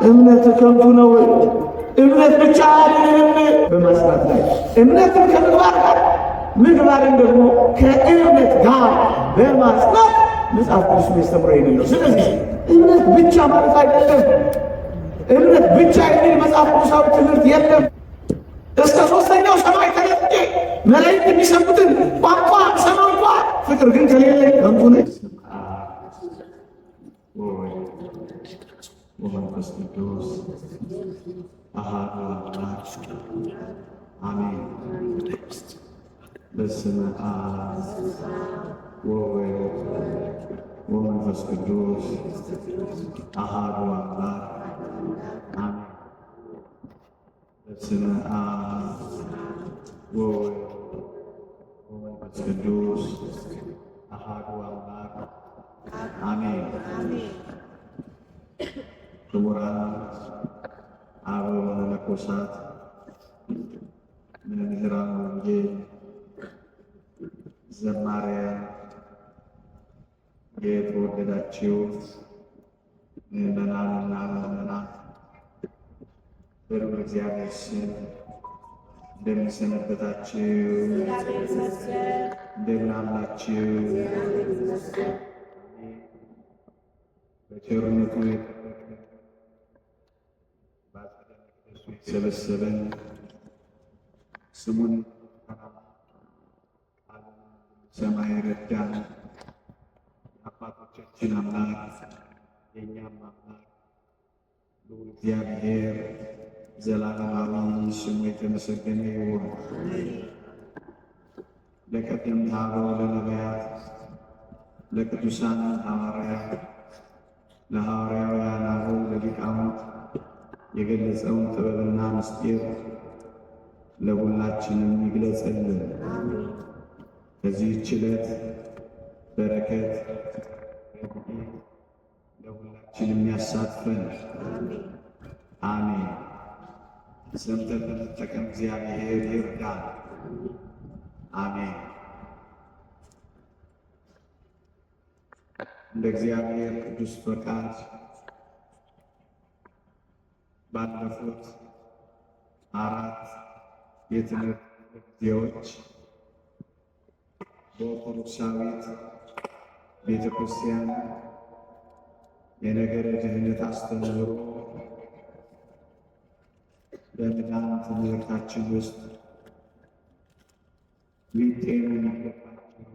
እምነት ከንቱ ነው። እምነት ብቻ አይደለም በማስራት ላይ እምነትን ከምግባር ጋር ምግባርን ደግሞ ከእምነት ጋር በማጽናት መጽሐፍ ቅዱስ የሚያስተምረው ይሄንን ነው። ስለዚህ እምነት ብቻ ማለት አይደለም። እምነት ብቻ የሚል መጽሐፍ ቅዱሳዊ ትምህርት የለም። እስከ ሦስተኛው ሰማይ ተለጥጬ መላእክት የሚሰሙትን ቋንቋ ሰማ እንኳ ፍቅር ግን ከሌለኝ ከንቱ ነኝ። ወመንፈስ ቅዱስ አሐዱ አምላክ አሜን። በስመ አብ ወወልድ ወመንፈስ ቅዱስ አሐዱ አምላክ አሜን። በስመ አብ ወወልድ ወመንፈስ ቅዱስ አሐዱ አምላክ አሜን። ክቡራን አበው መነኮሳት፣ መምህራን ወንጌል፣ ዘማሪያን፣ የተወደዳችሁ ምዕመናንና ምዕመናት በልዑል እግዚአብሔር ስም እንደምን ሰነበታችሁ? እንደምን አላችሁ? በቸርነቱ የሰበሰበን ስሙን ሰማይ ረዳን አባቶቻችን አምላክ የእኛም አምላክ ልዑል እግዚአብሔር ዘላለማዊ ስሙ የተመሰገነ ይሁን። ለቀደምት አበው ለነቢያት፣ ለቅዱሳን ሐዋርያት፣ ለሐዋርያውያን አበው፣ ለሊቃውንት የገለጸውን ጥበብና ምስጢር ለሁላችንም ይግለጽልን። ከዚህች ዕለት በረከት ረድኤት ለሁላችንም ያሳትፈን። አሜን። ሰምተን ለመጠቀም እግዚአብሔር ይርዳን። አሜን። እንደ እግዚአብሔር ቅዱስ ፈቃድ ባለፉት 4 የትምህርት ጊዜዎች በኦርቶዶክሳዊት ቤተ ክርስቲያን የነገረ ድኅነት አስተምህሮ በመዳን ትምህርታችን ውስጥ ሊጤኑ የሚገባቸው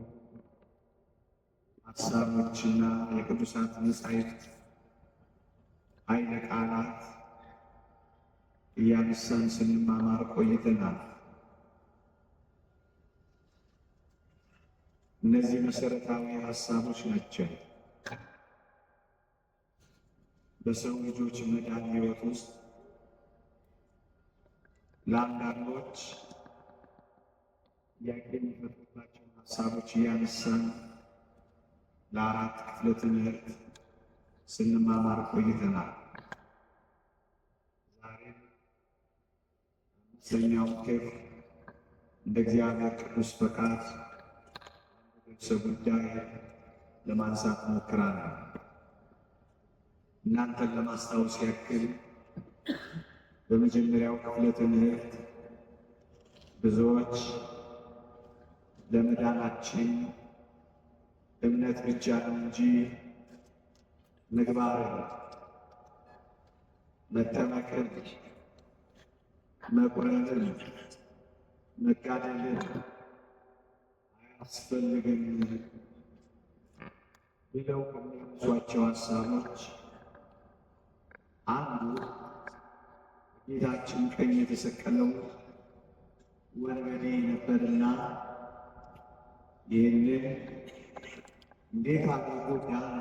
ሀሳቦችና የቅዱሳት መጻሕፍት ኃይለ ቃላት እያነሳን ስንማማር ቆይተናል። እነዚህ መሰረታዊ ሀሳቦች ናቸው በሰው ልጆች መዳን ሕይወት ውስጥ ለአንዳንዶች ጥያቄ የሚፈጥሩባቸው ሀሳቦች እያነሳን ለ4 ክፍለ ትምህርት ስንማማር ቆይተናል። ዛሬም 5ኛው ክፍል እንደ እግዚአብሔር ቅዱስ ፈቃድ ርዕሰ ጉዳይ ለማንሳት እሞክራለሁ። እናንተን ለማስታወስ ያክል በመጀመሪያው ክፍለ ትምህርት ብዙዎች ለመዳናችን እምነት ብቻ ነው እንጂ ምግባር፣ መጠመቅን፣ መቁረብን፣ መጋደልን አያስፈልግም ብለው ከሚያነሷቸው ሀሳቦች አንዱ ጌታችን ቀኝ የተሰቀለው ወንበዴ ነበርና ይህንን እንዴት አድርጎ ዳነ፣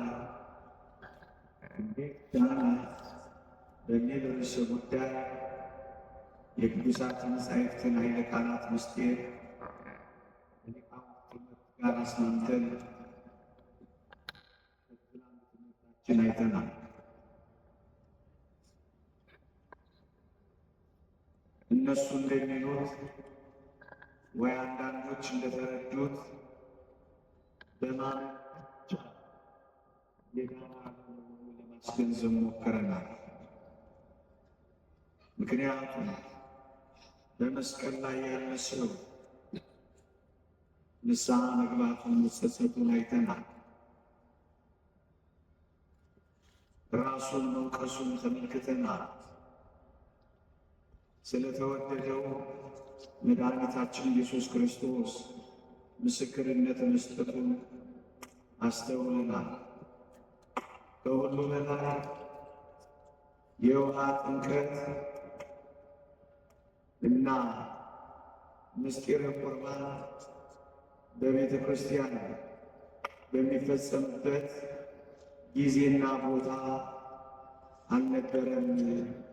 እንዴት ዳነ በሚል ርዕሰ ጉዳይ የቅዱሳት መጻሕፍትን ኃይለ ቃላት ምስጢር ከሊቃውንት ጋር አስማምተን ትምህርታችን አይተናል። እነሱ እንደሚሉት ወይ አንዳንዶች እንደተረዱት በማመን ብቻ የጋራ ለማስገንዘብ ሞክረናል። ምክንያቱም በመስቀል ላይ ያለ ሰው ንስሐ መግባቱን መጸጸቱን አይተናል። ራሱን መውቀሱን ተመልክተናል። ስለተወደደው መድኃኒታችን ኢየሱስ ክርስቶስ ምስክርነት መስጠቱን አስተውለናል። ከሁሉ በላይ የውሃ ጥምቀት እና ምስጢረ ቁርባን በቤተ ክርስቲያን በሚፈጸምበት ጊዜና ቦታ አልነበረም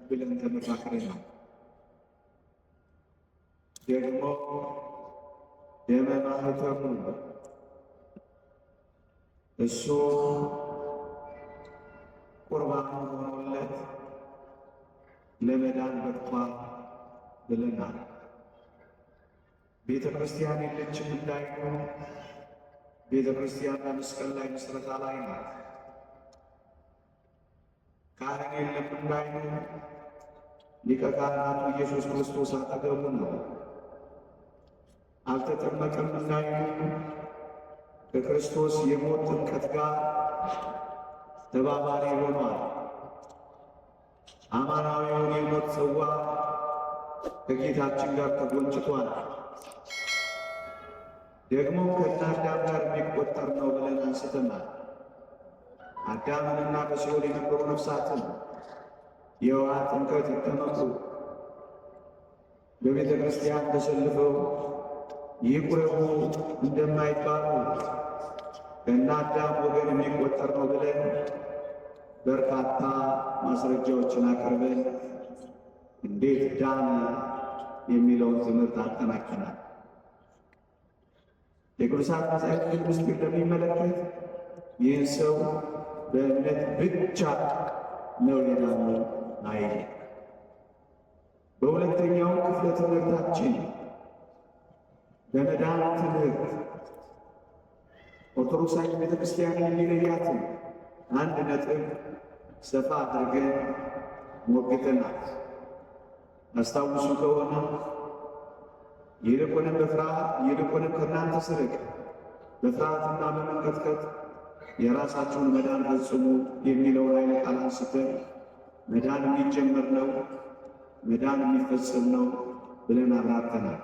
ብለን ተመካክረናል። ደግሞ ደመ ማኅተሙ እሱ ቁርባኑ ሆኖለት ለመዳን በቅቷል ብለናል። ቤተ ክርስቲያን የለችም እንዳይሉ ቤተ ክርስቲያን በመስቀል ላይ ምስረታ ላይ ናት። ካህን የለም እንዳይሉ ሊቀ ካህናቱ ኢየሱስ ክርስቶስ አጠገቡ ነው። አልተጠመቀም እንዳይሉ ከክርስቶስ የሞት ጥምቀት ጋር ተባባሪ ሆኗል። አማናዊውን የሞት ጽዋ ከጌታችን ጋር ተጎንጭቷል። ደግሞ ከአዳም ጋር የሚቆጠር ነው ብለን አንስተናል። አዳምንና በሲኦል የነበሩ ነፍሳትን የውሃ ጥምቀት ይጠመቁ በቤተ ክርስቲያን ተሰልፈው ይቁረቡ እንደማይባሉ ከአዳም ወገን የሚቆጠር ነው ብለን በርካታ ማስረጃዎችን አቅርበን እንዴት ዳን የሚለውን ትምህርት አጠናቀናል። የቅዱሳት መጻሕፍትን ምስጢር ለሚመለከት ይህን ሰው በእምነት ብቻ ነው የዳነው አይደል። በሁለተኛው ክፍለ ትምህርታችን በመዳን ትምህርት ኦርቶዶክሳዊ ቤተ ክርስቲያን የሚለያትን አንድ ነጥብ ሰፋ አድርገን ሞግተናል። አስታውሱ ከሆነ ይልቁንም በፍርሃት ይልቁንም ከእናንተ ስርቅ በፍርሃትና በመንቀጥቀጥ የራሳችሁን መዳን ፈጽሙ የሚለውን ኃይለ ቃል አንስተን መዳን የሚጀመር ነው፣ መዳን የሚፈጸም ነው ብለን አብራርተናል።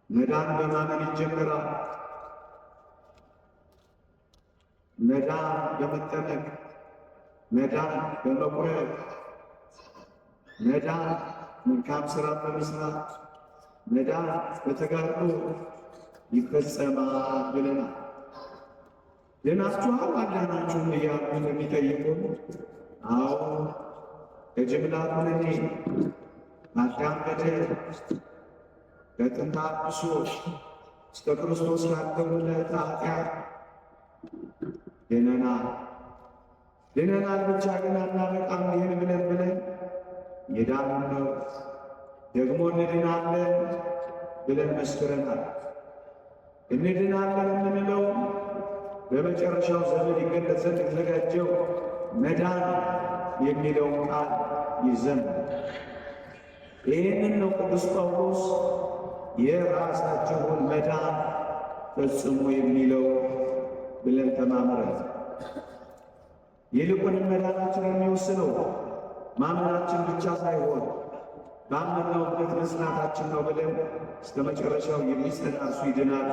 መዳን በማመን ይጀመራል። መዳን በመጠመቅ፣ መዳን በመቁረብ፣ መዳን መልካም ሥራ በመስራት፣ መዳን በተጋድሎ ይፈጸማል ብለናል። ድናችኋል አዳናችሁም እያሉ የሚጠይቁን አዎ ከጅምላ ኩነኔ ከአዳም በደል ከጥንተ አብሶ እስከ ክርስቶስ ካገቡለት ኃጢአት ድነናል ብቻ ግን አናበቃም። ይህን ብለን የዳንን ነው ደግሞ እንድናለን ብለን መስክረናል። እንድናለን የምንለው በመጨረሻው ዘመን ይገለጽ ዘንድ የተዘጋጀው መዳን የሚለውን ቃል ይዘን ይህንን ነው ቅዱስ ጳውሎስ የራሳችሁን መዳን ፈጽሙ የሚለው ብለን ተማምረን ይልቁንም መዳናችን የሚወስነው ማመናችን ብቻ ሳይሆን ባመነው እምነት መጽናታችን ነው ብለን እስከ መጨረሻው የሚጸና እርሱ ይድናል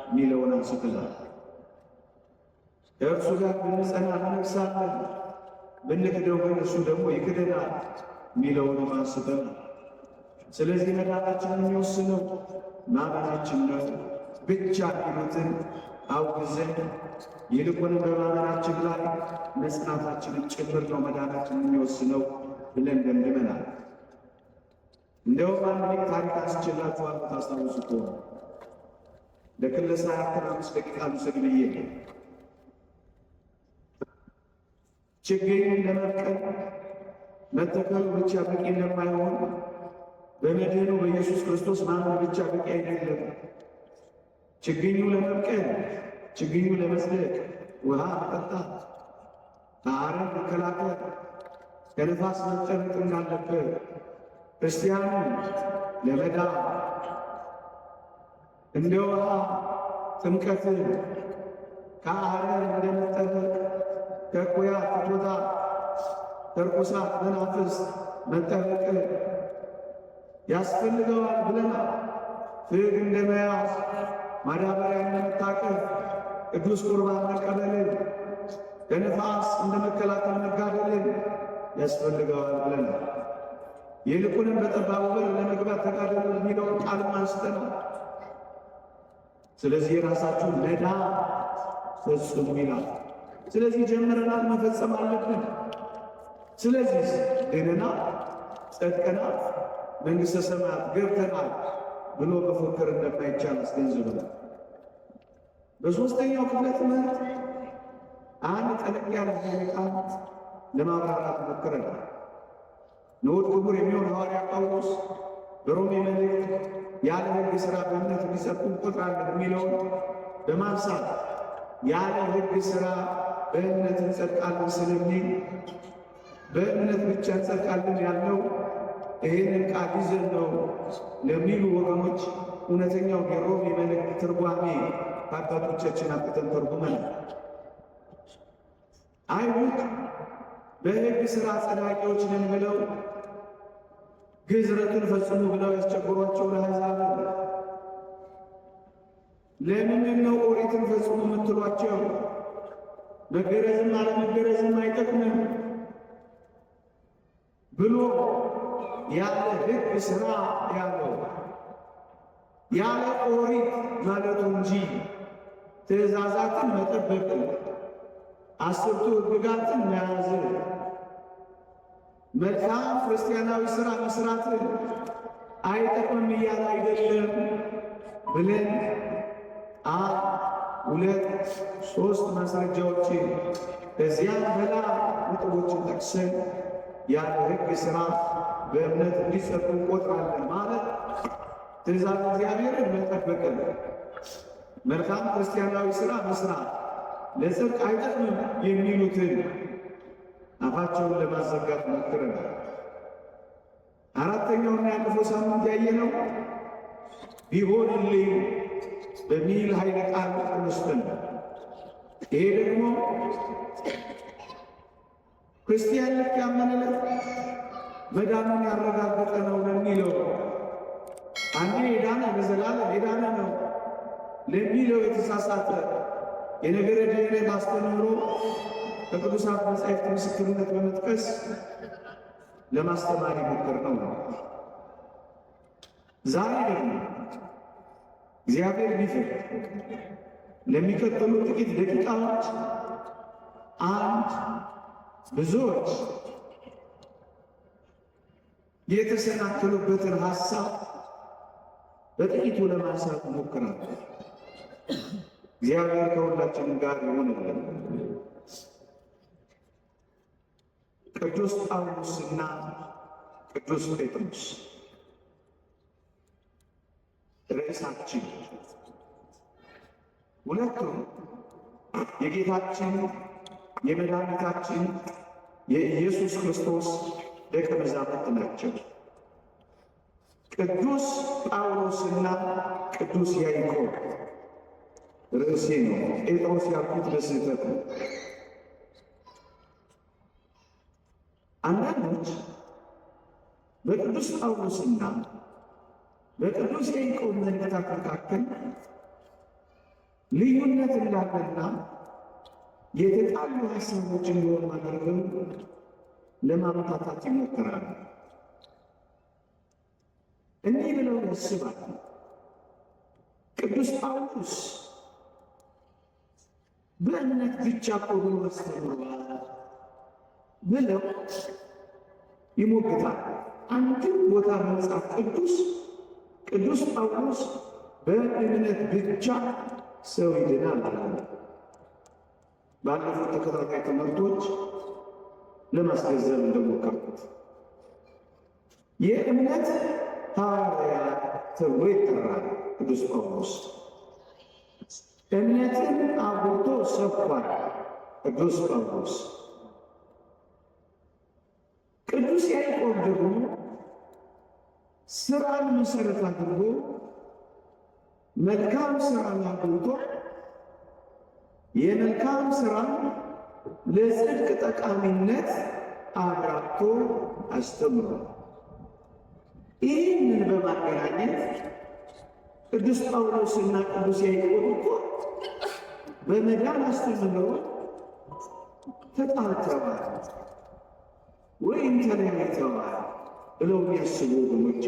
የሚለውን አንስተናል። ከእርሱ ጋር ብንጸና እንነግሣለን፣ ብንክደው ግን እርሱ ደግሞ ይክደናል የሚለውንም አንስተናል። ስለዚህ መዳናችን የሚወስነው ማመናችን ነው ብቻ የሚሉትን አውግዘን ይልቁንም በማመናችን ላይ መጽናታችንን ጭምር ነው መዳናችን የሚወስነው ብለን ደምድመናል። እንደውም አንድ ሊቅ ታሪክ አስችላችኋለሁ። ታስታውሱ ከሆነ ለክለሳ ያክል 5 ደቂቃ ልውሰድ ብዬ ችግኝን ለመብቀል መተከሉ ብቻ በቂ እንደማይሆን በመድህኑ በኢየሱስ ክርስቶስ ማመን ብቻ በቂ አይደለም። ችግኙ ለመብቀል ችግኙ ለመስደቅ ውሃ መጠጣት፣ ከአረም መከላከል፣ ከነፋስ መጨነቅ እንዳለበት ክርስቲያኑ ለመዳን እንደ ውሃ ጥምቀትን ከአረር እንደመጠበቅ ከኩያት ፍቶታ ከርኩሳት መናፍስት መጠበቅ ያስፈልገዋል ብለናል። ፍግ እንደመያዝ ማዳበሪያ እንደመታቀፍ ቅዱስ ቁርባን መቀበልን ከነፋስ እንደመከላከል መጋደልን ያስፈልገዋል ብለናል። ይልቁንም በጠባቡ በር ለመግባት ተጋደሉ የሚለውን ቃል አንስተናል። ስለዚህ የራሳችሁን መዳን ፈጽሙ ይላል። ስለዚህ ጀምረናል፣ መፈጸም አለብን። ስለዚህ ድነናል፣ ጸድቀናል፣ መንግሥተ ሰማያት ገብተናል ብሎ መፎከር እንደማይቻል አስገንዝበናል። በሦስተኛው ክፍለ ትምህርት አንድ ጠለቅ ያለ ቃል ለማብራራት ሞክረናል። ንዑድ ክቡር የሚሆን ሐዋርያ ጳውሎስ በሮሜ መልእክት ያለ ሕግ ሥራ በእምነት እንዲጸድቁ እንቆጥራለን የሚለውን በማንሳት ያለ ሕግ ሥራ በእምነት እንጸድቃለን ስለሚል በእምነት ብቻ እንጸድቃለን ያለው ይህንን ቃል ይዘን ነው ለሚሉ ወገኖች እውነተኛው የሮሜ መልእክት ትርጓሜ ከአባቶቻችን አጥተን ተርጉመናል። አይሁድ በሕግ ሥራ ጸዳቂዎች ነን ብለው ግዝረትን ፈጽሙ ብለው ያስቸግሯቸው ለአሕዛብ ለምንድን ነው ኦሪትን ፈጽሙ የምትሏቸው? መገረዝም አለመገረዝም አይጠቅምም ብሎ ያለ ሕግ ሥራ ያለው ያለ ኦሪት ማለቱ እንጂ ትእዛዛትን መጠበቅ አስርቱ ሕግጋትን መያዝ መልካም ክርስቲያናዊ ሥራ መስራትን አይጠቅምም እያለ አይደለም ብለን ሁለት ሶስት ማስረጃዎችን ከዚያም በላይ ነጥቦችን ጠቅሰን ያለ ሕግ ሥራ በእምነት እንዲጸድቁ እንቆጥራለን ማለት ትእዛዝ እግዚአብሔርን መጠበቅን መልካም ክርስቲያናዊ ሥራ መስራት ለጽድቅ አይጠቅምም የሚሉትን አፋቸውን ለማዘጋት ሞክረናል። አራተኛውና ያለፈው ሳምንት ያየነው ቢሆንልኝ በሚል ኃይለ ቃል ተነስተን ይሄ ደግሞ ክርስቲያን ልክ ያመነለት መዳኑን ያረጋገጠ ነው ለሚለው አንዴ የዳነ በዘላለም የዳነ ነው ለሚለው የተሳሳተ የነገረ ድኅነት አስተምህሮ ከቅዱሳት መጻሕፍት ምስክርነት በመጥቀስ ለማስተማር የሞከርነው ነው። ዛሬ ደግሞ እግዚአብሔር ቢፈቅድ ለሚቀጥሉ ጥቂት ደቂቃዎች አንድ ብዙዎች የተሰናከሉበትን ሐሳብ በጥቂቱ ለማንሳት እሞክራለሁ። እግዚአብሔር ከሁላችንም ጋር ይሁንልን። ቅዱስ ጳውሎስና ቅዱስ ጴጥሮስ ርዕሳችን ሁለቱም የጌታችን የመድኃኒታችን የኢየሱስ ክርስቶስ ደቀ መዛሙርት ናቸው። ቅዱስ ጳውሎስና ቅዱስ ያዕቆብ ርዕሴ ነው። ጴጥሮስ ያልኩት በስህተት ነው። አንዳንዶች በቅዱስ ጳውሎስና በቅዱስ ያዕቆብ መልእክታት መካከል ልዩነት እንዳለና የተጣሉ ሐሳቦች እንዲሆኑ አድርገው ለማመታታት ይሞክራሉ። እንዲህ ብለው ያስባሉ። ቅዱስ ጳውሎስ በእምነት ብቻ እኮ ብሎ አስተምሯል ብለው ይሞግታል። አንድም ቦታ በመጽሐፍ ቅዱስ ጳውሎስ በእምነት ብቻ ሰው ይድናል አላለ። ባለፉት ተከታታይ ትምህርቶች ለማስገንዘብ እንደሞከርኩት የእምነት ሐዋርያ ተብሎ ይጠራል። ቅዱስ ጳውሎስ እምነትን አጉልቶ ሰብኳል። ቅዱስ ጳውሎስ ቅዱስ ያዕቆብ ደግሞ ስራን መሰረት አድርጎ መልካም ስራን አድርጎ የመልካም ስራን ለጽድቅ ጠቃሚነት አብራርቶ አስተምሯል። ይህንን በማገናኘት ቅዱስ ጳውሎስና ቅዱስ ያዕቆብ እኮ በመዳን አስተምህሮት ተጣልተዋል ወይም ተለያይተዋል ብለው የሚያስቡ ወገኖች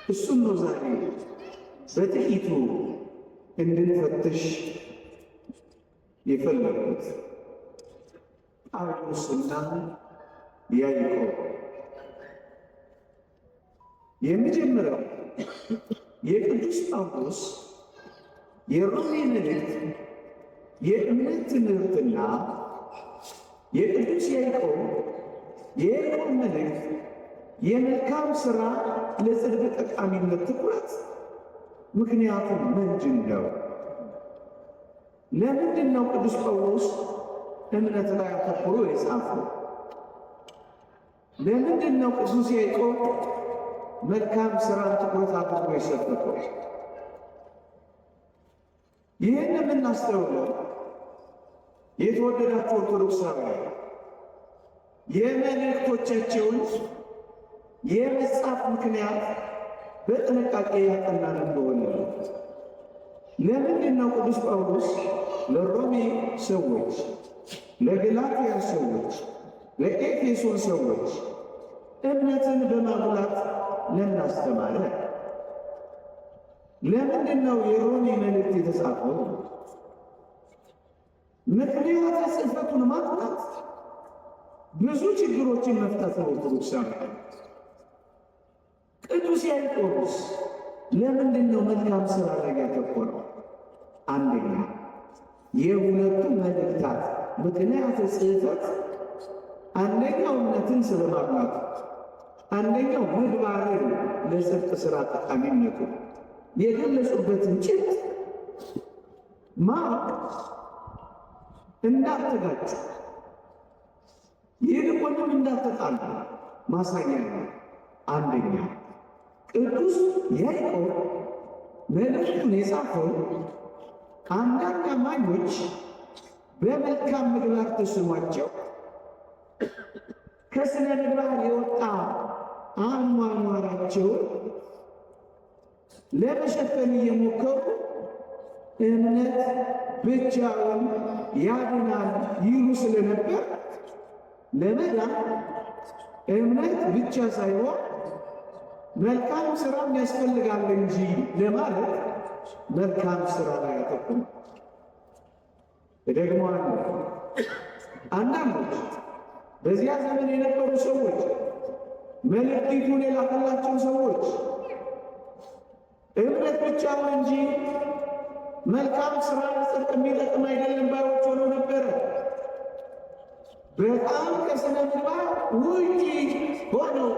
እሱን ነው ዛሬ በጥቂቱ እንድንፈትሽ የፈለጉት። ጳውሎስና ያዕቆብ የመጀመሪያው የቅዱስ ጳውሎስ የሮሜ መልእክት የእምነት ትምህርትና የቅዱስ ያዕቆብ የያዕቆብ መልእክት የመልካም ሥራ ለጽድቅ ጠቃሚነት ትኩረት ምክንያቱም ምንድን ነው? ለምንድን ነው ቅዱስ ጳውሎስ እምነት ላይ አተኩሮ የጻፈው? ለምንድን ነው ቅዱስ ያዕቆብ መልካም ሥራን ትኩረት አድርጎ የሰበከው? ይህን የምናስተውለው የተወደዳችሁ ኦርቶዶክሳውያን የመልእክቶቻቸውን የመጻፍ ምክንያት በጥንቃቄ ያጠናን እንደሆነ ነው። ለምንድን ነው ቅዱስ ጳውሎስ ለሮሜ ሰዎች፣ ለገላትያ ሰዎች፣ ለኤፌሶን ሰዎች እምነትን በማጉላት ለምን አስተማረ? ለምንድን ነው የሮሜ መልእክት የተጻፈው? ምክንያት ጽሕፈቱን ማጥናት ብዙ ችግሮችን መፍታት ነው። ኦርቶዶክሳውያን ቅዱስ ያዕቆብስ ለምንድን ነው መልካም ሥራ ላይ ያተኮረው? አንደኛ የሁለቱ መልእክታት ምክንያት ጽሕፈት አንደኛው እምነትን ስለማጉላት፣ አንደኛው ምግባርን ለጽድቅ ሥራ ጠቃሚነቱ የገለጹበትን ጭብጥ ማወቅ እንዳትጋጩ ይልቁንም እንዳትጣሉ ማሳያ ነው። አንደኛ ቅዱስ ያዕቆብ መልእክቱን የጻፈው አንዳንድ አማኞች በመልካም ምግባር ተስሟቸው ከስነ ምግባር የወጣ አኗኗራቸውን ለመሸፈን እየሞከሩ እምነት ብቻውን ያድናል ይሉ ስለነበር ለመዳን እምነት ብቻ ሳይሆን መልካም ሥራም ያስፈልጋል እንጂ ለማለት መልካም ሥራ ላይ ያተኮሩ። እደግመዋለሁ። አንዳንዶች በዚያ ዘመን የነበሩ ሰዎች መልእክቲቱን የላከላቸው ሰዎች እምነት ብቻውን እንጂ መልካም ሥራ ለጽድቅ የሚጠቅም አይደለም ባዮች ሆነው ነበረ። በጣም ከስነ ምግባር ውጪ ሆነው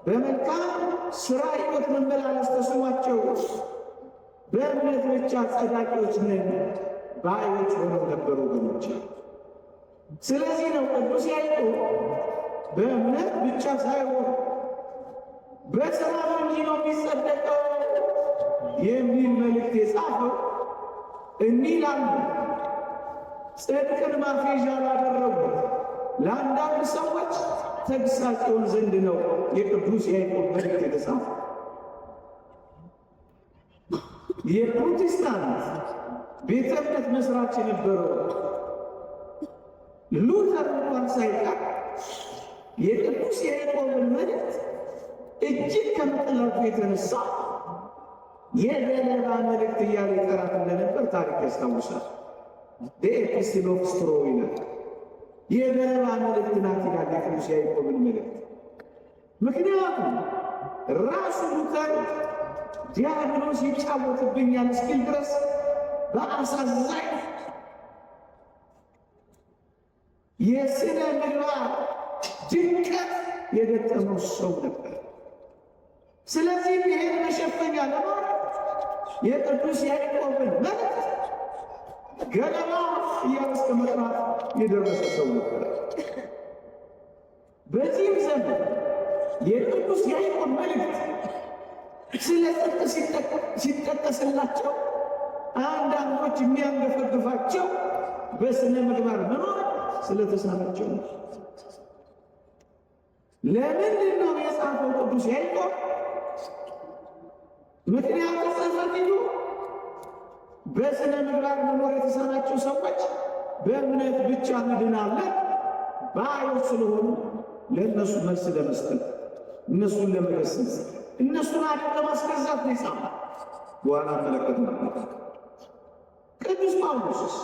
በመልካም ሥራ ሕይወት መመላለስ ተስኗቸው በእምነት ብቻ ጸዳቂዎች ነን ባዮች ሆነው ነበሩ ወገኖች። ስለዚህ ነው ቅዱስ ያዕቆብ በእምነት ብቻ ሳይሆን በሥራ እንጂ ነው የሚጸደቀው የሚል መልእክት የጻፈው። እኒህ ላሉ ጽድቅን ማፌዣ ላደረጉት ለአንዳንድ ሰዎች ተግሳጽ ይሆን ዘንድ ነው የቅዱስ ያዕቆብ መልእክት የተጻፈው። የፕሮቴስታንት ቤተ እምነት መስራች የነበረው ሉተር እንኳን ሳይቀር የቅዱስ ያዕቆብን መልእክት እጅግ ከመጥላቱ የተነሳ የገለባ መልእክት እያለ ይጠራት እንደነበር ታሪክ ያስታውሳል። ኤፒስቶል ኦፍ ስትሮ ይላል። የገለባ መልእክት ናት ይላል የቅዱስ ያዕቆብን መልእክት። ምክንያቱም ራሱ ሉተር ዲያብሎስ ይጫወትብኛል እስኪል ድረስ በአሳዛኝ የስነ ምግባር ድቀት የገጠመው ሰው ነበር። ስለዚህ ይሄን መሸፈኛ ለማድረግ የቅዱስ ያዕቆብን መልእክት ገለባ እያለ እስከ መጥራት የደረሰ ሰው ነበር። በዚህም ዘመን የቅዱስ ያዕቆብ መልእክት ስለ ጽድቅ ሲጠቀስላቸው አንዳንዶች የሚያንገፈግፋቸው በስነ ምግባር መኖር ስለተሳናቸው ነው። ለምንድን ነው የጻፈው ቅዱስ ያዕቆብ? ምክንያቱ ጽሕፈቱ በስነ ምግባር መኖር የተሳናቸው ሰዎች በእምነት ብቻ እንድናለን ባዮች ስለሆኑ ለእነሱ መልስ ለመስጠት፣ እነሱን ለመገሰጽ፣ እነሱን አደብ ለማስገዛት ነው የጻፈው። በኋላ መለከት ማለት ቅዱስ ጳውሎስስ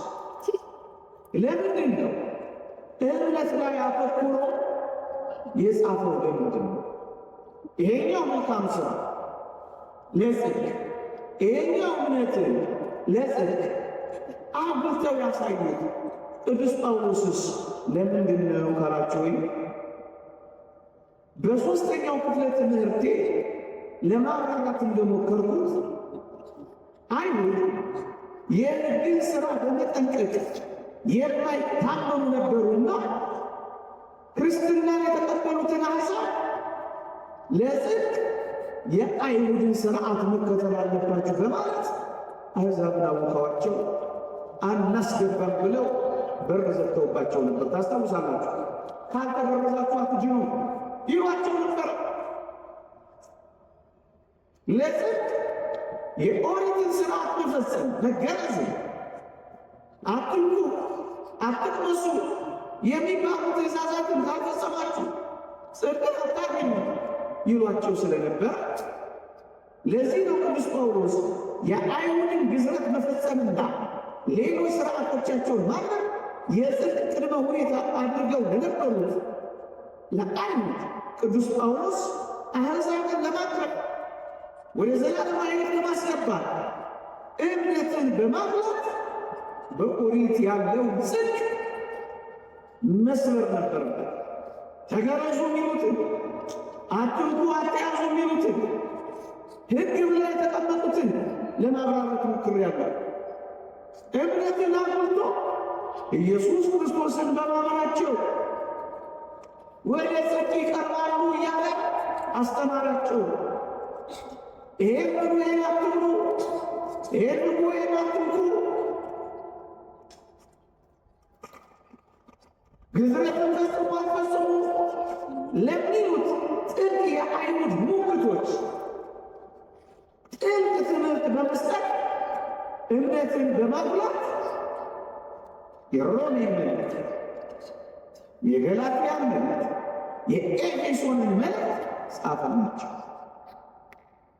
ለምንድን ነው እምነት ላይ አተኩሮ የጻፈው? ለምንድን ነው? ይሄኛው መልካም ሥራ ለጽድቅ፣ ይሄኛው እምነት ለጽድቅ አጉልተው ያሳዩት ቅዱስ ጳውሎስስ ለምንድን ነው ካላችሁ፣ በሦስተኛው ክፍለ ትምህርቴ ለማብራራት እንደሞከርኩት አይሁድ የሕግን ሥራ በመጠንቀቅ የማይታመኑ ነበሩና ክርስትናን የተቀበሉትን አሕዛብ ለጽድቅ የአይሁድን ሥርዓት መከተል አለባችሁ በማለት አሕዛብን አውከዋቸው አናስገባም ብለው በር ዘግተውባቸው ነበር። ታስታውሳላችሁ። ካልተገረዛችሁ አትድኑ ይሏቸው ነበር። ለጽድቅ የኦሪትን ሥርዓት መፈጸም መገረዝ፣ አትንኩ፣ አትቅመሱ የሚባሉ ትእዛዛትን ካልፈጸማችሁ ጽድቅን አታገኙ ይሏቸው ስለነበር ለዚህ ነው ቅዱስ ጳውሎስ የአይሁድን ግዝረት መፈጸምና ሌሎች ሥርዓቶቻቸውን ማድረግ የጽድቅ ቅድመ ሁኔታ አድርገው ለነበሩት ለአይሁድ ቅዱስ ጳውሎስ አሕዛብን ለማቅረብ ወደ ዘላለማዊ ሕይወት ለማስገባት እምነትን በማጉላት በኦሪት ያለው ጽድቅ መስበር ነበረበት። ተገረዙ የሚሉትን፣ አትንኩ አትያዙ የሚሉትን ሕግ ብለው የተቀመጡትን ለማብራራት ሞክሬያለሁ። እምነትን አጉልቶ ኢየሱስ ክርስቶስን በማመናቸው ወደ ጽድቅ ይቀርባሉ እያለ አስተማራቸው። ይሄን ብሉ፣ ይሄን አትብሉ፣ ይሄን ብሉ፣ ይሄን አትንኩ፣ ግዝረትን ፈጽሙ አትፈጽሙ ለሚሉት ጥልቅ የአይሁድ ሙግቶች ጥልቅ ትምህርት በመስጠት እምነትን በማጉላት የሮሜ መልእክት፣ የገላትያ መልእክት፣ የኤፌሶንን መልእክት ጻፈላቸው።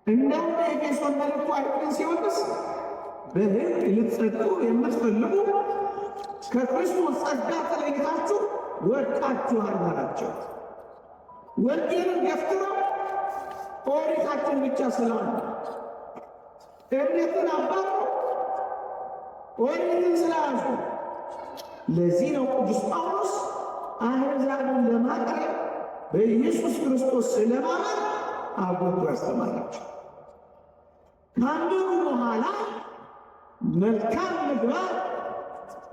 እንደውም የኤፌሶን መልእክቱ አይሁድን ሲወቅስ በሕግ ልትጸድቁ የምትፈልጉ ከክርስቶስ ጸጋ ተለይታችሁ ወድቃችኋል አላቸው። ወንጌልን ገፍትረው ኦሪታችን ብቻ ስላሉ እምነትን አባረው ኦሪትን ስላያዙ፣ ለዚህ ነው ቅዱስ ጳውሎስ አሕዛብን ለማቅረብ በኢየሱስ ክርስቶስ ስለማመን አጉልቶ ያስተማራቸው። ካመኑ በኋላ መልካም ምግባር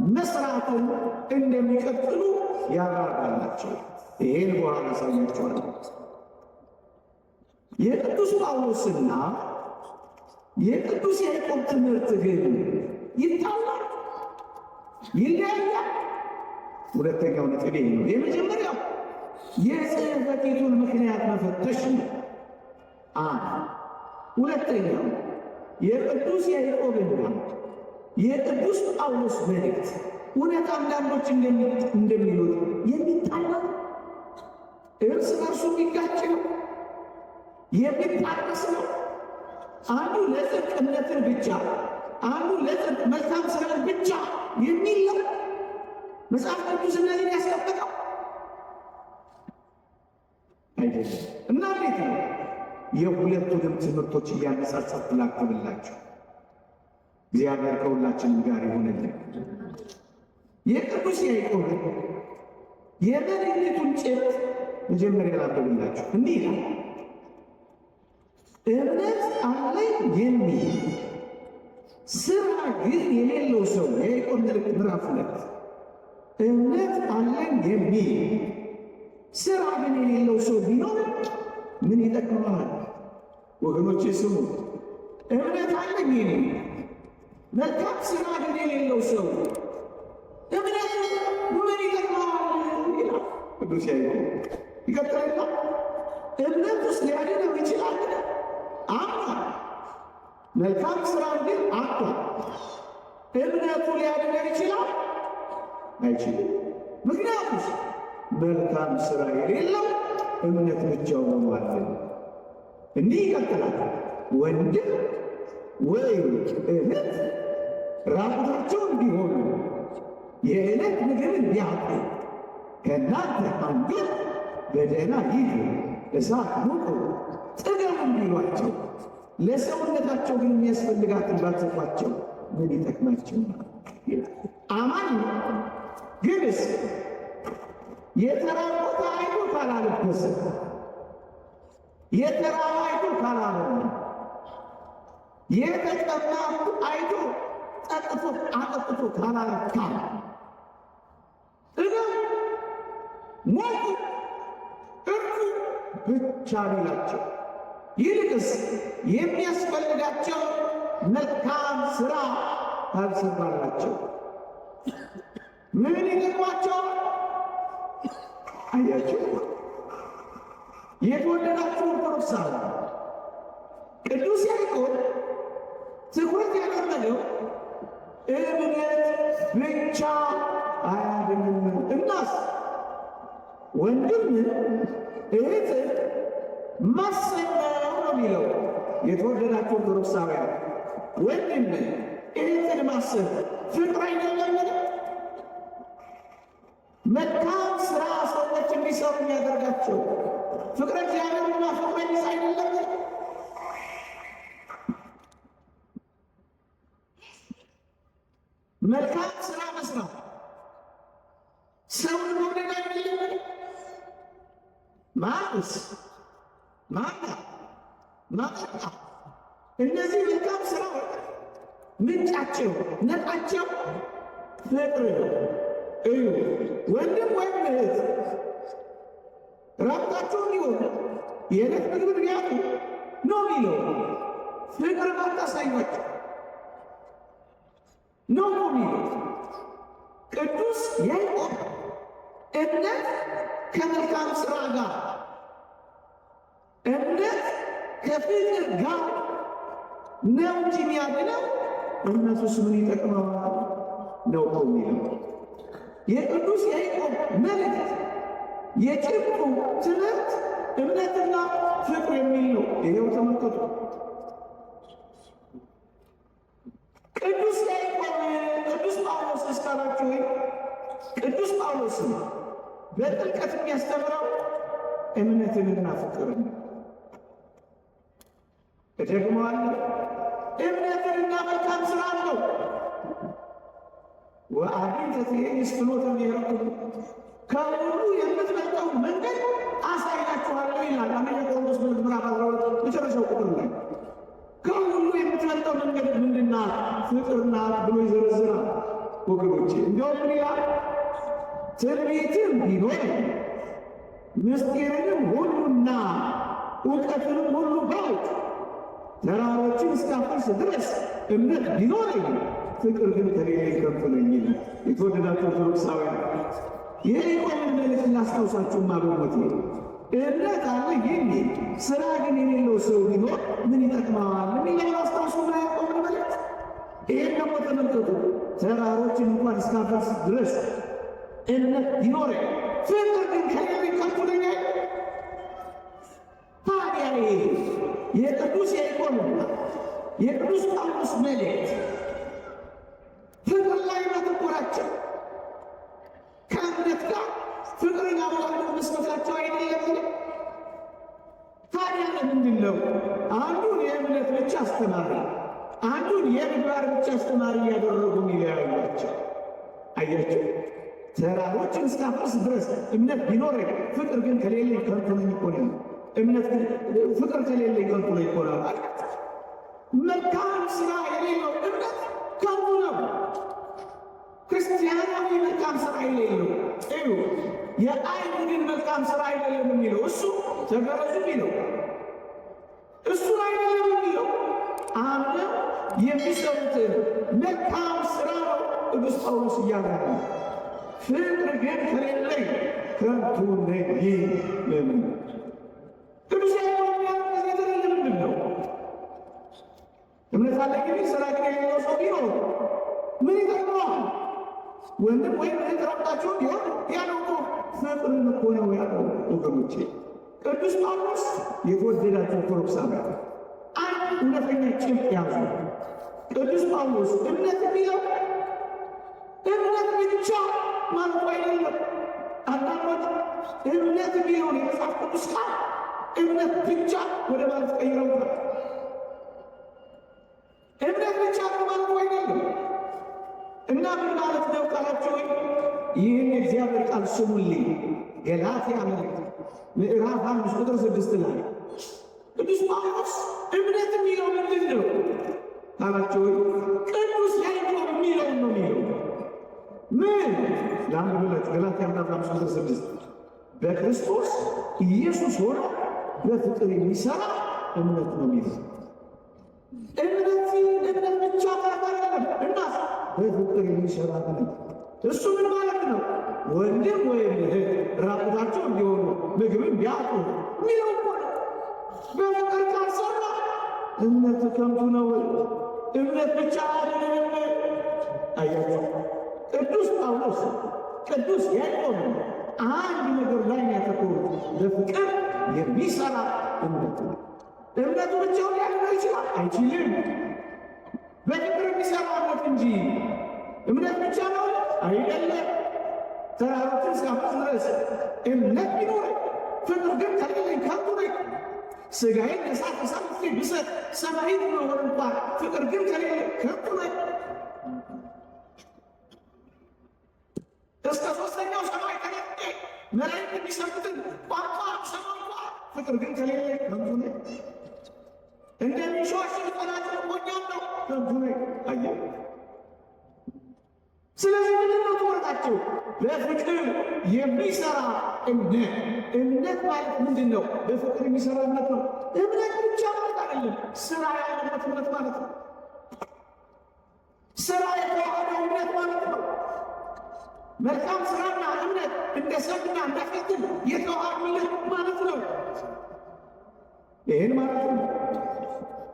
መስራትን እንደሚቀጥሉ ያብራራላቸው። ይሄን በኋላ አሳያችኋለሁ። የቅዱስ ጳውሎስና የቅዱስ ያዕቆብ ትምህርት ግን ይታወቃል፣ ይለያያል። ሁለተኛው ነጥብ ነው። የመጀመሪያው የጽሕፈቱን ምክንያት መፈተሽ ነው። ሁለተኛው የቅዱስ ያዕቆብና የቅዱስ ጳውሎስ መልእክት እውነት አንዳንዶች እንደሚሉት የሚጣላ እርስ በርሱ የሚጋጭ ነው፣ የሚጣረስ ነው። አንዱ ለጽድቅ እምነትን ብቻ፣ አንዱ ለጽድቅ መልካም ሥራን ብቻ የሚል ነው መጽሐፍ ቅዱስ እነዚህን ያስቀመጠው አይደለም። እና እንዴት ነው? የሁለቱንም ትምህርቶች እያነጻጸርኩ ላቅርብላችሁ። እግዚአብሔር ከሁላችንም ጋር ይሆንልን። የቅዱስ ያዕቆብ የመልእክቱን ጭብጥ መጀመሪያ ላቅርብላችሁ። እንዲህ ይላል፣ እምነት አለኝ የሚል ሥራ ግን የሌለው ሰው። የያዕቆብ መልእክት ምዕራፍ 2 እምነት አለኝ የሚል ስራ ግን የሌለው ሰው ቢኖር ምን ይጠቅመዋል? ወገኖቼ ስሙ። እምነት አለኝ እኔ፣ መልካም ስራ ግን የሌለው ሰው እምነት ምን ይጠቅመዋል ይላል ቅዱስ ያዕቆብ። ይቀጥልና እምነት ውስጥ ሊያድነው ይችላል አምኗል፣ መልካም ስራ ግን አጥቷል። እምነቱ ሊያድነው ይችላል አይችልም። ምክንያቱም መልካም ስራ የሌለው እምነት ብቻው ነው ማለት ነው። እንዲህ ይቀጥላል። ወንድም ወይም እህት ራቁታቸውን ቢሆኑ የዕለት ምግብ ቢያጡ ከእናንተ አንዱ በደህና ሂዱ፣ እሳት ሙቁ፣ ጥገቡ ቢሏቸው ለሰውነታቸው ግን የሚያስፈልጋትን ባትሰጧቸው ምን ይጠቅማቸው ይላል። አማኝ ግንስ የተራቆተ አይቶ ካላለበሰ፣ የተራበ አይቶ ካላበላ፣ የተጠማ አይቶ ጠጥቶ አጠጥቶ ካላረካ፣ ጥገቡ፣ ሞቁ፣ እርዱ ብቻ ቢላቸው ይልቅስ የሚያስፈልጋቸው መልካም ሥራ ታብስባላቸው ምን ይጠቅማቸው? አያችሁ፣ የተወደዳችሁ ኦርቶዶክሳውያን፣ ቅዱስ ያዕቆብ ትኩረት ያደረገው እምነት ብቻ አያድንም። እናስ ወንድም እህት ማሰብ ነው የሚለው። የተወደዳችሁ ኦርቶዶክሳውያን፣ ወንድም እህትን ማሰብ ፍቅር አይደለም? መልካም ስራ ሰዎች እንዲሰሩ የሚያደርጋቸው ፍቅረ እግዚአብሔርና ፍቅረ ቢስ አይደለም? መልካም ስራ መስራት ሰውን መውደድ አይደለም? ማቅስ ማቃ ማቃ እነዚህ መልካም ስራዎች ምንጫቸው ነጣቸው ፍቅር ነው። እዩ፣ ወንድም ወይም እህት ራቁታቸውን ቢሆኑ የዕለት ምግብ ቢያጡ ነው የሚለው። ፍቅር ባታሳዩአቸው ነው የሚለው ቅዱስ ያዕቆብ። እምነት ከመልካም ስራ ጋር፣ እምነት ከፍቅር ጋር ነው እንጂ የሚያድነው እምነቱስ ምን ይጠቅመዋል ነው የሚለው የቅዱስ ያዕቆብ መልእክት። የጭብጡ ትምህርት እምነትና ፍቅር የሚል ነው። ይሄው ተመልከቱ። ቅዱስ ያዕቆብ ቅዱስ ጳውሎስ እስካላችሁ ወይ ቅዱስ ጳውሎስ በጥልቀት የሚያስተምረው እምነትንና ፍቅርን እደግመዋለሁ። እምነትንና መልካም ስራ ነው። ወአዲን ተትሄይስ ፍኖተ ብሔረክሙ፣ ከሁሉ የምትበልጠው መንገድ አሳያችኋለሁ ይላል አንደኛ ቆሮንቶስ ምዕራፍ 12 መጨረሻው ቁጥር ላይ። ከሁሉ የምትበልጠው መንገድ ምንድና? ፍቅር ናት ብሎ ይዘረዝራል። ወገኖቼ እንዲያውም ምን ይላል? ትንቢትም ቢኖር ምስጢርንም ሁሉና እውቀትንም ሁሉ ባውቅ ተራሮችን እስካፈርስ ድረስ እምነት ቢኖረኝ ፍቅር ግን ከሌለኝ ከንቱ ነኝ ይላል። የተወደዳችሁ ኦርቶዶክሳውያን፣ የያዕቆብን መልእክት ላስታውሳችሁማ በሞቴ እምነት አለ የሚል ስራ ግን የሌለው ሰው ቢኖር ምን ይጠቅመዋል የሚለውን አስታውሱ። ያዕቆብን መልእክት ይህን ደግሞ ተመልከቱ። ተራሮችን እንኳን እስካፈርስ ድረስ እምነት ቢኖረኝ ፍቅር ግን ከሌለኝ ከንቱ ነኝ። ታዲያ የቅዱስ ያዕቆብና የቅዱስ ጳውሎስ መልእክት ፍቅር ላይ ማተኮራቸው ከእምነት ጋር ፍቅርን አብረው መስበካቸው አይደለም። ታዲያ ለምንድን ነው አንዱን የእምነት ብቻ አስተማሪ አንዱን የምግባር ብቻ አስተማሪ እያደረጉ የሚለያዩአቸው? አያቸው። ተራሮችን እስካፈርስ ድረስ እምነት ቢኖረኝ ፍቅር ግን ከሌለኝ ከንቱ ነኝ እኮ ነው። እምነት ፍቅር ከሌለኝ ከንቱ ነኝ እኮ ነው። መልካም ስራ የሌለው እምነት ከንቱ ነው። ክርስቲያናዊ መልካም ስራ የሌለው እዩ የአይን ግን መልካም ስራ አይደለም የሚለው እሱ ተገረዙ የሚለው እሱን አይደለም የሚለው አምነው የሚሰሩትን መልካም ስራ ነው ቅዱስ ጳውሎስ እያለ ነው። ፍቅር ግን ከሌለኝ ከንቱ ነኝ ለምን ቅዱስ ምንድን ነው? እምነት አለ ግን ስራ ግን የሌለው ሰው ቢኖር ምን ይጠቅመዋል? ወንድም ወይም ተረጣቸው ቢሆን ያለው እኮ ፍቅርን እኮ ነው ያለው። ወገኖቼ ቅዱስ ጳውሎስ የተወደዳቸው ኦርቶዶክሳውያን አንድ እውነተኛ ጭብጥ ያዙ። ቅዱስ ጳውሎስ እምነት የሚለው እምነት ብቻ ማለት አይደለም። አንዳንዶች እምነት የሚለውን የመጽሐፍ ቅዱስ ቃል እምነት ብቻ ወደ ማለት ቀይረውታል። እምነት ብቻ ማለት አይደለም። እና ምን ማለት ነው ካላችሁ ይህን የእግዚአብሔር ቃል ስሙልኝ። ገላትያ መልእክት ምዕራፍ 5 ቁጥር 6 ላይ ቅዱስ ጳውሎስ እምነት የሚለው ምንድን ነው ካላችሁ ቅዱስ ያዕቆብ የሚለው ነው የሚለው ምን ለአንብብላችሁ ገላትያ ምዕራፍ 5 ቁጥር 6 በክርስቶስ ኢየሱስ ሆኖ በፍቅር የሚሰራ እምነት ነው የሚለው እምነት ብቻ ታታረም እና በፍቅር የሚሰራ እምነት እሱ ምን ማለት ነው? ወንድም ወይም እህት ራቁታቸው እንዲሆኑ ምግብን ቢያጡ የሚለው እኮ ነው። በፍቅር ካልሰራ እምነት ከንቱ ነው። እምነት ብቻ አይደለም። አያቸው ቅዱስ ጳውሎስ ቅዱስ ያዕቆብ አንድ ነገር ላይ ያተኮሩት በፍቅር የሚሰራ እምነት ነው። እምነቱ ብቻውን ሊያደርገው ይችላል? አይችልም። በፍቅር የሚሰራ እምነት እንጂ እምነት ብቻ ነው አይደለም። ተራሮችን እስካፈስ ድረስ እምነት ቢኖረኝ ፍቅር ግን ከሌለኝ ከንቱ ነኝ። ሥጋዬን ለእሳት አሳልፌ ብሰጥ ሰማያዊት ብሆን እንኳን ፍቅር ግን ከሌለኝ ከንቱ ነኝ። እስከ ሦስተኛው ሰማይ ተነጥቄ መላእክት የሚሰሙትን ቋንቋ ብሰማ እንኳን ፍቅር ግን ከሌለኝ ከንቱ ነኝ። እንደሚሸዋሽን ጠላትን እሞኛለሁ፣ ከንቱ ነኝ። አየህ። ስለዚህ ምንድን ነው ትኩረታቸው? በፍቅር የሚሰራ እምነት። እምነት ማለት ምንድን ነው? በፍቅር የሚሰራ እምነት ነው። እምነት ብቻ ማለት አይደለም፣ ስራ ያለበት እምነት ማለት ነው። ስራ የተዋሃደው እምነት ማለት ነው። መልካም ስራና እምነት እንደ ሰርግና እንደ ፈትል የተዋሃዱለት ማለት ነው። ይህን ማለት ነው።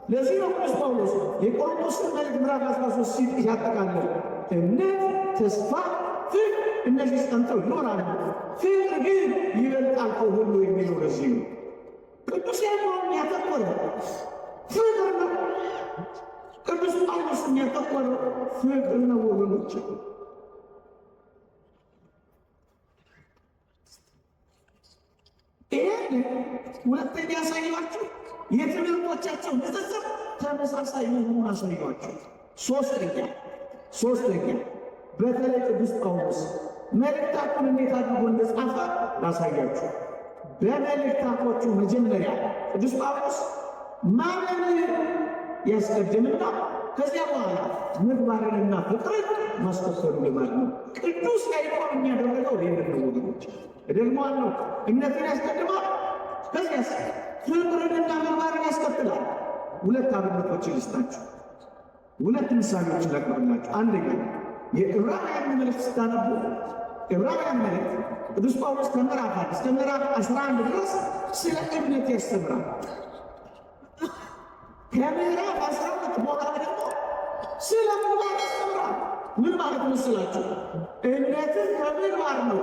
ለዚህ ነው ቅዱስ ጳውሎስ የቆሮንቶስን መልእክት ምዕራፍ 13 ሲል ያጠቃልላል። እምነት፣ ተስፋ፣ ፍቅር እነዚህ ጸንተው ይኖራሉ፣ ፍቅር ግን ይበልጣል ከሁሉ የሚለው ለዚህ ነው። ቅዱስ ያዕቆብን ያተኮረ ፍቅር ነው። ቅዱስ ጳውሎስን ያተኮረ ፍቅር ነው። ወገኖች ይህን ሁለተኛ ያሳያችሁ የትምህርቶቻቸው ንጽጽር ተመሳሳይ መሆኑን አሳያችሁ። ሶስተኛ በተለይ ቅዱስ ጳውሎስ መልእክታቱን እንዴት አድርጎ እንደጻፈ ላሳያችሁ። በመልእክታቶቹ መጀመሪያ ቅዱስ ጳውሎስ ማመንን ያስቀድምና ከዚያ በኋላ ምግባርንና ፍቅርን ማስከተሉ ልማድ ነው። ቅዱስ ያዕቆብ የሚያደረገው ይህንን ነው ወገኖች። እደግመዋለሁ፣ እምነትን ያስቀድማል፣ ከዚያስ ፍቅርንና ምግባርን ያስከትላል። ሁለት አብነቶችን ልስጣችሁ፣ ሁለት ምሳሌዎችን ላቅርብላችሁ። አንደኛ የዕብራውያን መልእክት ስታነቡ ዕብራውያን መልእክት ቅዱስ ጳውሎስ ከምዕራፍ 1 እስከ ምዕራፍ 11 ድረስ ስለ እምነት ያስተምራል። ከምዕራፍ 12 በኋላ ደግሞ ስለ ምግባር ያስተምራል። ምን ማለት መስላችሁ? እምነትን ከምግባር ነው።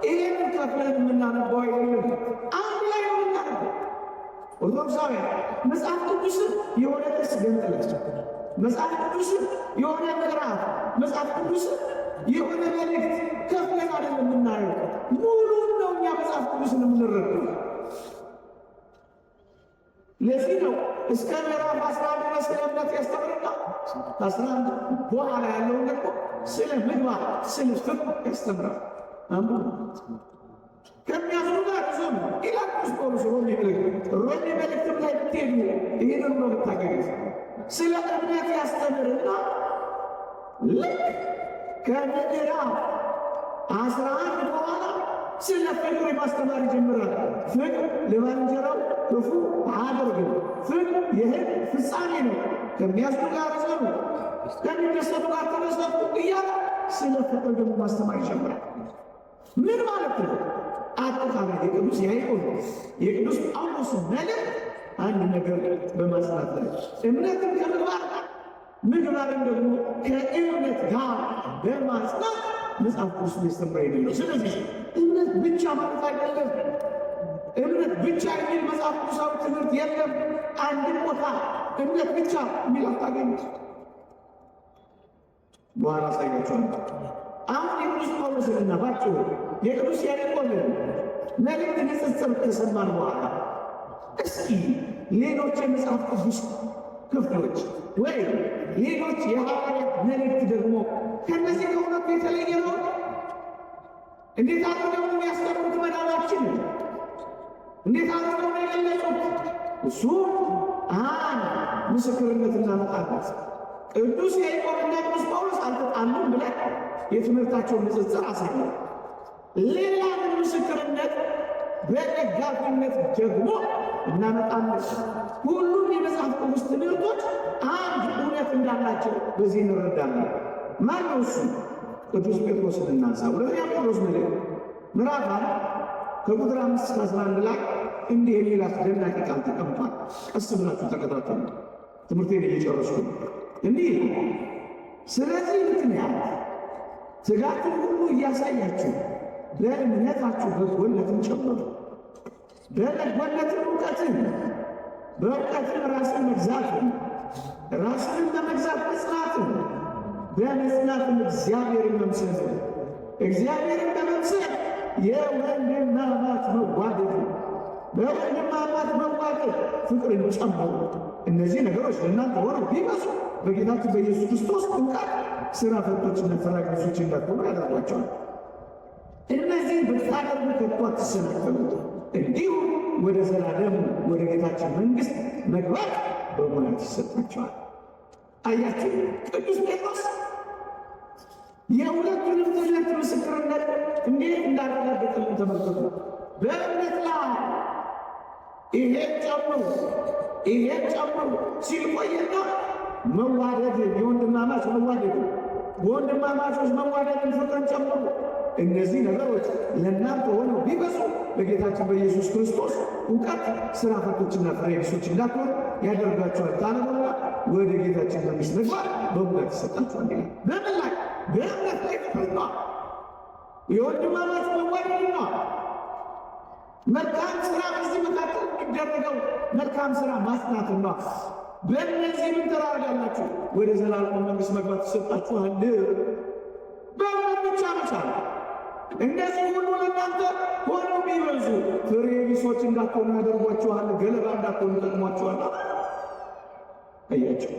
ይህንን ከፍለን የምናነበው አይደለም፣ አንድ ላይ ነው የምናነበው። ኦርቶዶክሳውያን መጽሐፍ ቅዱስን የሆነ ጥቅስ ገንጥላቸው፣ መጽሐፍ ቅዱስን የሆነ ምዕራፍ፣ መጽሐፍ ቅዱስን የሆነ መልእክት ከፍለን አይደለም የምናየው። ሙሉን ነው እኛ መጽሐፍ ቅዱስን የምንረዳው። ለዚህ ነው እስከ ምዕራፍ 11 ድረስ ስለ እምነት ያስተምርና ከ11 በኋላ ያለውን ደግሞ ስለ ምግባር፣ ስለ ፍቅር ያስተምራል። ከሚያዝኑ ጋር ዞም ይላል ቅዱስ ጳውሎስ ሮሜ መልእክትም ላይ ብትሄዱ ይህንን ነው የምታገኙት። ስለ እምነት ያስተምርና ልክ ከምዕራፍ 11 በኋላ ስለ ፍቅር ማስተማር ይጀምራል። ፍቅር ለባልንጀራው ክፉ አያደርግም። ፍቅር የሕግ ፍጻሜ ነው። ከሚያዝኑ ጋር ጽኑ፣ ከሚደሰቱ ጋር ተደሰቱ እያለ ስለ ፍቅር ደግሞ ማስተማር ይጀምራል። ምን ማለት ነው? አጠቃላይ የቅዱስ ያዕቆብ የቅዱስ ጳውሎስ መልእክት አንድ ነገር በማጽናት ላይ እምነትን ከምግባር ጋር ምግባርን ደግሞ ከእምነት ጋር በማጽናት መጽሐፍ ቅዱስ የሚያስተምር አይደለም። ስለዚህ እምነት ብቻ ማለት አይደለም። እምነት ብቻ የሚል መጽሐፍ ቅዱሳዊ ትምህርት የለም። አንድ ቦታ እምነት ብቻ የሚል አታገኙት። በኋላ አሳያችኋለሁ። አሁን የቅዱስ ጳውሎስንና ባጭሩ የቅዱስ ያዕቆብን መልእክት ንጽጽር ከሰማን በኋላ እስኪ ሌሎች የመጽሐፍ ቅዱስ ክፍሎች ወይም ሌሎች የሐዋርያት መልእክት ደግሞ ከእነዚህ ከሁለቱ የተለየ ነው። እንዴት አድርገው ነው የሚያስተምሩት? መዳናችን እንዴት አድርገው ነው የገለጹት? እሱ አንድ ምስክርነት እናመጣበት። ቅዱስ ያዕቆብና ቅዱስ ጳውሎስ አልተጣሉም ብለን የትምህርታቸውን ንጽጽር አሳየ። ሌላ ምስክርነት በደጋፊነት ደግሞ እናመጣለን። ሁሉም የመጽሐፍ ቅዱስ ትምህርቶች አንድ እውነት እንዳላቸው በዚህ እንረዳለን። ማን ነው እሱ? ቅዱስ ጴጥሮስን እናንሳ። ሁለተኛ ጴጥሮስ መልእክት ምዕራፍ 1 ከቁጥር 5 እስከ 11 ላይ እንዲህ የሚል አስደናቂ ቃል ተቀምጧል። ቀስ ብላችሁ ተከታተሉ። ትምህርቴን እየጨረስኩ እንዲህ ስለዚህ ምክንያት ትጋትን ሁሉ እያሳያችሁ በእምነታችሁ በጎነትን ጨምሩ፣ በበጎነትን እውቀትን፣ በእውቀትን ራስን መግዛትን፣ ራስንን በመግዛት መጽናትን፣ በመጽናትም እግዚአብሔርን መምሰልን፣ እግዚአብሔርን በመምሰል የወንድማማች መዋደድ፣ በወንድማማች መዋደድ ፍቅርን ጨምሩ። እነዚህ ነገሮች ለእናንተ ሆነው ቢበዙ በጌታችን በኢየሱስ ክርስቶስ እውቀት ሥራ ፈቶችና ፈራጅ ልጆች እንዳትሆኑ ያደርጓቸዋል። እነዚህ ብታደርጉ ከቶ አትሰናከሉ፣ እንዲሁ ወደ ዘላለሙ ወደ ጌታችን መንግሥት መግባት በሙላት ይሰጣቸዋል። አያችሁ፣ ቅዱስ ጴጥሮስ የሁለቱንም ትምህርት ምስክርነት እንዴት እንዳረጋገጠልን ተመልከቱ። በእምነት ላይ ይሄን ጨምሩ ይሄን ጨምሩ ሲል ቆየና መዋደድ፣ የወንድማማች መዋደድ፣ በወንድማማቾች መዋደድን ፍቅርን ጨምሩ። እነዚህ ነገሮች ለእናንተ ሆነው ቢበዙ በጌታችን በኢየሱስ ክርስቶስ እውቀት ሥራ ፈቶችና ፍሬ ቢሶች እንዳትሆኑ ያደርጋቸዋል። ታለሞላ ወደ ጌታችን መንግሥት መግባት በሙላት ይሰጣቸዋል ይላል። በምን ላይ? በእምነት ላይ ፍቅርና የወንድማማች መዋደድና መልካም ሥራ በዚህ መካከል የሚደረገው መልካም ሥራ ማጽናትና በእነዚህ ምን ታደርጋላችሁ? ወደ ዘላለም መንግሥት መግባት ይሰጣችኋል። በእምነት ብቻ መቻል። እነዚህ ሁሉ ለእናንተ ሆነው ቢበዙ ፍሬ ቢሶች እንዳትሆኑ ያደርጓችኋል፣ ገለባ እንዳትሆኑ ይጠቅሟችኋል። አያቸው።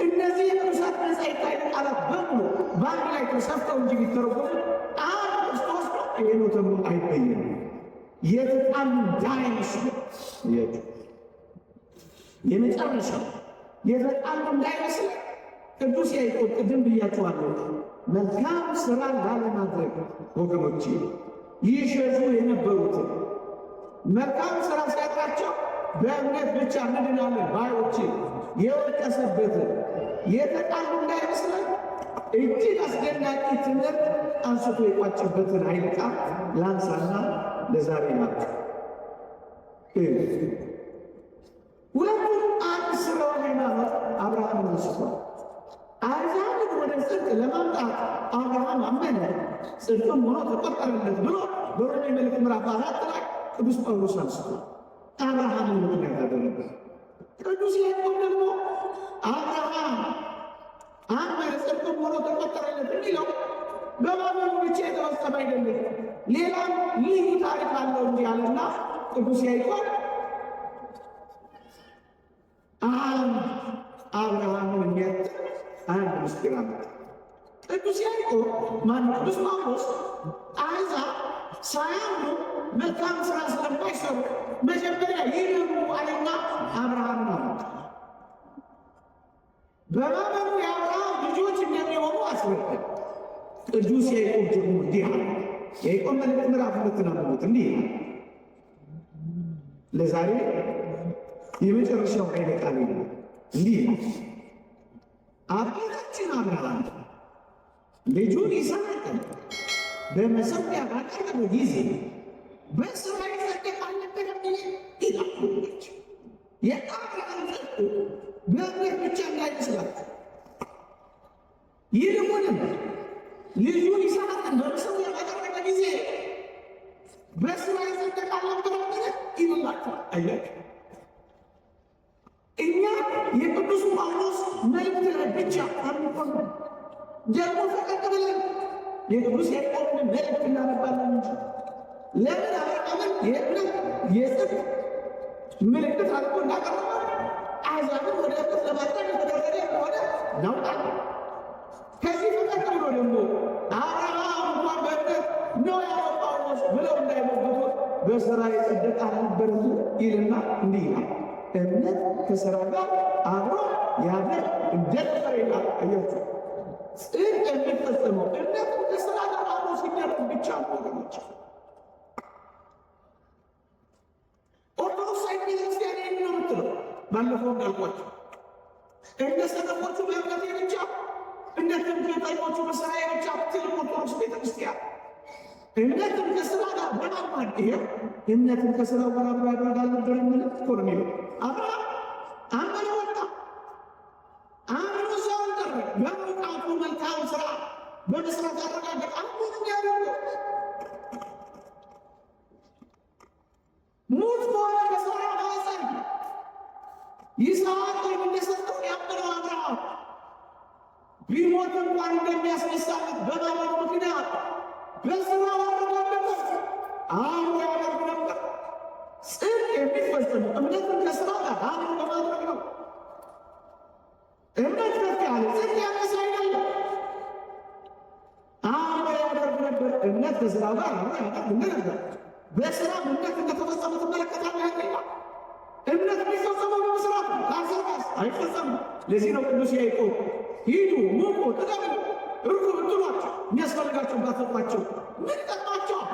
እነዚህ የቅዱሳት መጻሕፍት ቃላት በሙሉ በአንድ ላይ ተሰፍተው እንጂ ቢተረጎሙ አንድ ክርስቶስ ነው ይሄ ነው ተብሎ አይበየንም። የተጣሉ እንዳይመስሉ አያቸው። የመጨረሻው የተጣሉ እንዳይመስል ቅዱስ ያዕቆብ ቅድም ብያችኋለሁ፣ መልካም ሥራ ላለማድረግ ወገኖቼ ይሸሹ የነበሩትን መልካም ሥራ ሲያጣቸው በእምነት ብቻ እንድናለን ባዮች የወቀሰበትን የተጣሉ እንዳይመስለን እጅግ አስደናቂ ትምህርት አንስቶ የቋጨበትን ኃይለ ቃል ላንሳና ለዛሬ ናቸው። ሁለቱም አንድ ስለሆነ ሃይማኖት አብርሃምን አንስቷል። አሕዛብን ወደ ጽድቅ ለማምጣት አብርሃም አመነ፣ ጽድቅም ሆኖ ተቆጠረለት ብሎ በሮሜ መልእክት ምዕራፍ 4 ላይ ቅዱስ ጳውሎስ አንስቷል። አብርሃምን ምክንያት አደረገ። ቅዱስ ያዕቆብ ደግሞ አብርሃም አመነ፣ ጽድቅም ሆኖ ተቆጠረለት የሚለው በማመኑ ብቻ የተወሰነ አይደለም፣ ሌላም ልዩ ታሪክ አለው እንጂ አለና ቅዱስ ያዕቆብ አብርሃምን የሚያጥር አንድ ምስጢር አመጣ። ቅዱስ ያዕቆብ ማነው? ቅዱስ ጳውሎስ አሕዛብ ሳያምኑ መልካም ሥራ ስለማይሰሩ መጀመሪያ ይመኑ አለና አብርሃምን አመጣ። በማመኑ የአብርሃም ልጆች እንደሚሆኑ አስረዳ። ቅዱስ ያዕቆብ ደግሞ እንዲህ አለ፣ የያዕቆብ መልእክት ምዕራፍ 2 ነው። እንዲህ ለዛሬ የመጨረሻው ኃይለ ቃል ነው። እንዲህ አባታችን አብርሃም ልጁን ይስሐቅን በመሠዊያ ባቀረበ ጊዜ በሥራ ይጸድቅ አልነበረም ይላል። የአብርሃም ጽድቅ በእምነት ብቻ እንዳይመስላችሁ፣ ይልቁንም ልጁን ይስሐቅን በመሠዊያ ባቀረበ ጊዜ በሥራ ይጸድቅ አልነበረም ይላችኋል። አያችሁ፣ እኛ የቅዱስ ጳውሎስ መልእክት ብቻ አንቆም፣ ደግሞ ፈቀቅ ብለን የቅዱስ ያዕቆብን መልእክት እናነባለን እንጂ ለምን አብርሃምን የእምነት የጽድቅ ምልክት አድርጎ እንዳቀረበ አሕዛብን ወደ እምነት ለማድረግ የተደረገ እንደሆነ እናውቃለን። ከዚህ ፈቀቅ ብሎ ደግሞ አብርሃም እንኳን በእምነት ነው ያለው ጳውሎስ ብለው እንዳይሞግቱ በሥራ የጸደቀ አልነበረም ይልና እንዲህ ይላል፣ እምነት ከሥራ ጋር አብሮ ያድር እንደነበረ ይላል። አያችሁ፣ ጽድቅ የሚፈጸመው እምነት ከሥራ ጋር አብሮ ሲደረግ ብቻ ነው ወገኖች። ኦርቶዶክሳዊ ቤተክርስቲያን ይህን ነው የምትለው። ባለፈው እንዳልኳቸው እንደ ሰነፎቹ በእምነቴ ብቻ፣ እንደ ትምክህተኞቹ በሥራዬ ብቻ ትልቅ ኦርቶዶክስ ቤተክርስቲያን እምነትን ከሥራ ጋር በማማድ ይሄው እምነትን ከሥራው ጋር አብሮ ያደርጋል ነበር የሚለው እኮ ነው የሚለው። አብርሃም አመነ፣ ወጣ፣ አምኖ ሰውን ቀረ፣ በመውጣቱ መልካም ሥራ በመስራት አረጋገጠ። አሁን ያደርገው ሙት በሆነ በሥራ ማኅፀን ይስሐቅን እንደሰጠው ያመነው አብርሃም ቢሞት እንኳን እንደሚያስነሳለት በማመኑ ምክንያት በሥራ አረጋገጠ። አሁን ያደርግ ነበር። ጽድቅ የሚፈጸመው እምነትን ከሥራ ጋር አብሮ በማድረግ ነው። እምነት ከፍ ያለ ጽድቅ ያነሳ አይደለም። አሁን ያደርግ ነበር። እምነት ከሥራ ጋር አብሮ ያደርግ ነበር። በሥራ እምነት እንደተፈጸመ ትመለከታለህ አይደል? እምነት የሚፈጸመው በመሥራት ነው፣ ካልሰራስ አይፈጸምም። ለዚህ ነው ቅዱስ ያዕቆብ ሂዱ፣ ሙቁ፣ ጥገቡ፣ እርኩ ብትሏቸው የሚያስፈልጋቸው ባትሰጧቸው ምን ይጠቅማቸዋል?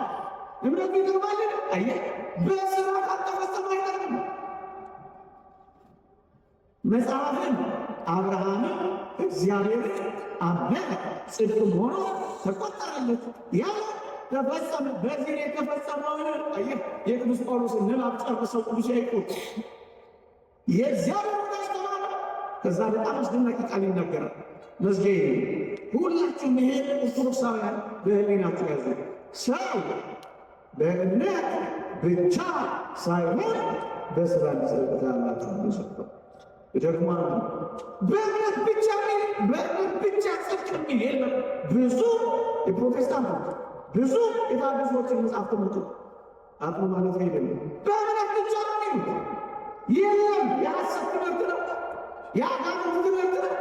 እምነቱ ይጠቅማልን? አየህ፣ በሥራ ካልተፈጸመ አይጠቅም። መጽሐፍን አብርሃምም እግዚአብሔርን አመነ ጽድቅም ሆኖ ተቆጠረለት ያለ ተፈጸመ። በዚህ የተፈጸመውን አየህ፣ የቅዱስ ጳውሎስን ንባብ ጨርሰው ቅዱስ ያዕቆብ የእግዚአብሔር ወዳጅ ተባለ። ከዛ በጣም አስደናቂ ቃል ይናገራል። መዝጌ ሁላችሁም ይሄ ኦርቶዶክሳውያን በሕሊናችሁ ያዙ። ሰው በእምነት ብቻ ሳይሆን በሥራ ሊጸድቅላችሁ ተሰጠው። ደግሞ በእምነት ብቻ በእምነት ብቻ ጽድቅ የሚል የለም። ብዙ የፕሮቴስታንቶች ብዙ የታደሶችን መጽሐፍ ትምህርቱ አጥሞ ማለት አይደለም። በእምነት ብቻ ነው የሚሉት። የለም፣ የሐሰት ትምህርት ነው፣ የአጋንንት ትምህርት ነው።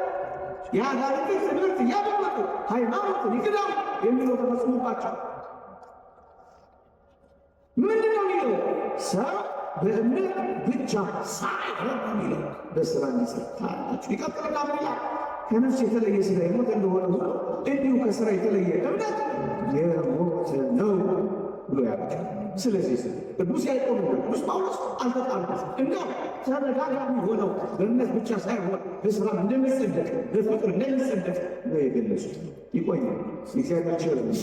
የአጋንንት ትምህርት እያደመጡ ሃይማኖትን ይክዳሉ የሚለው ተፈጽሞባቸው ምንድን ነው የሚለው? ሰው በእምነት ብቻ ሳይሆን የሚለው በሥራ እንዲጸድቃላችሁ። ይቀጥልና ምን ይላል? ከነፍስ የተለየ ሥጋ የሞተ እንደሆነ ሁሉ እንዲሁ ከሥራ የተለየ እምነት የሞተ ነው ብሎ ያበቃል። ስለዚህ ቅዱስ ያዕቆብ ቅዱስ ጳውሎስ አልተጣሉም። እንደው ተደጋጋሚ ሆነው በእምነት ብቻ ሳይሆን በሥራም እንደሚጸደቅ በፍቅር እንደሚጸደቅ ነው የገለጹት። ይቆያል። የእግዚአብሔር ቸርነት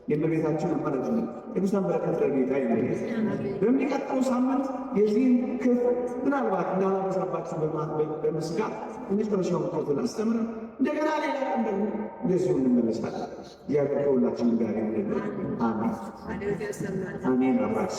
የእመቤታችን አማላጅነት ቅዱሳን በረከት ለጌታ ይመለስ። በሚቀጥለው ሳምንት የዚህን ክፍል ምናልባት እንዳላበዛባችሁ በመስጋት የመጨረሻውን ክፍል አስተምረን እንደገና ሌላ ቀን ደግሞ እንደዚሁ እንመለሳለን። እግዚአብሔር ከሁላችን ጋር ይሁን። አሜን አሜን። አባስ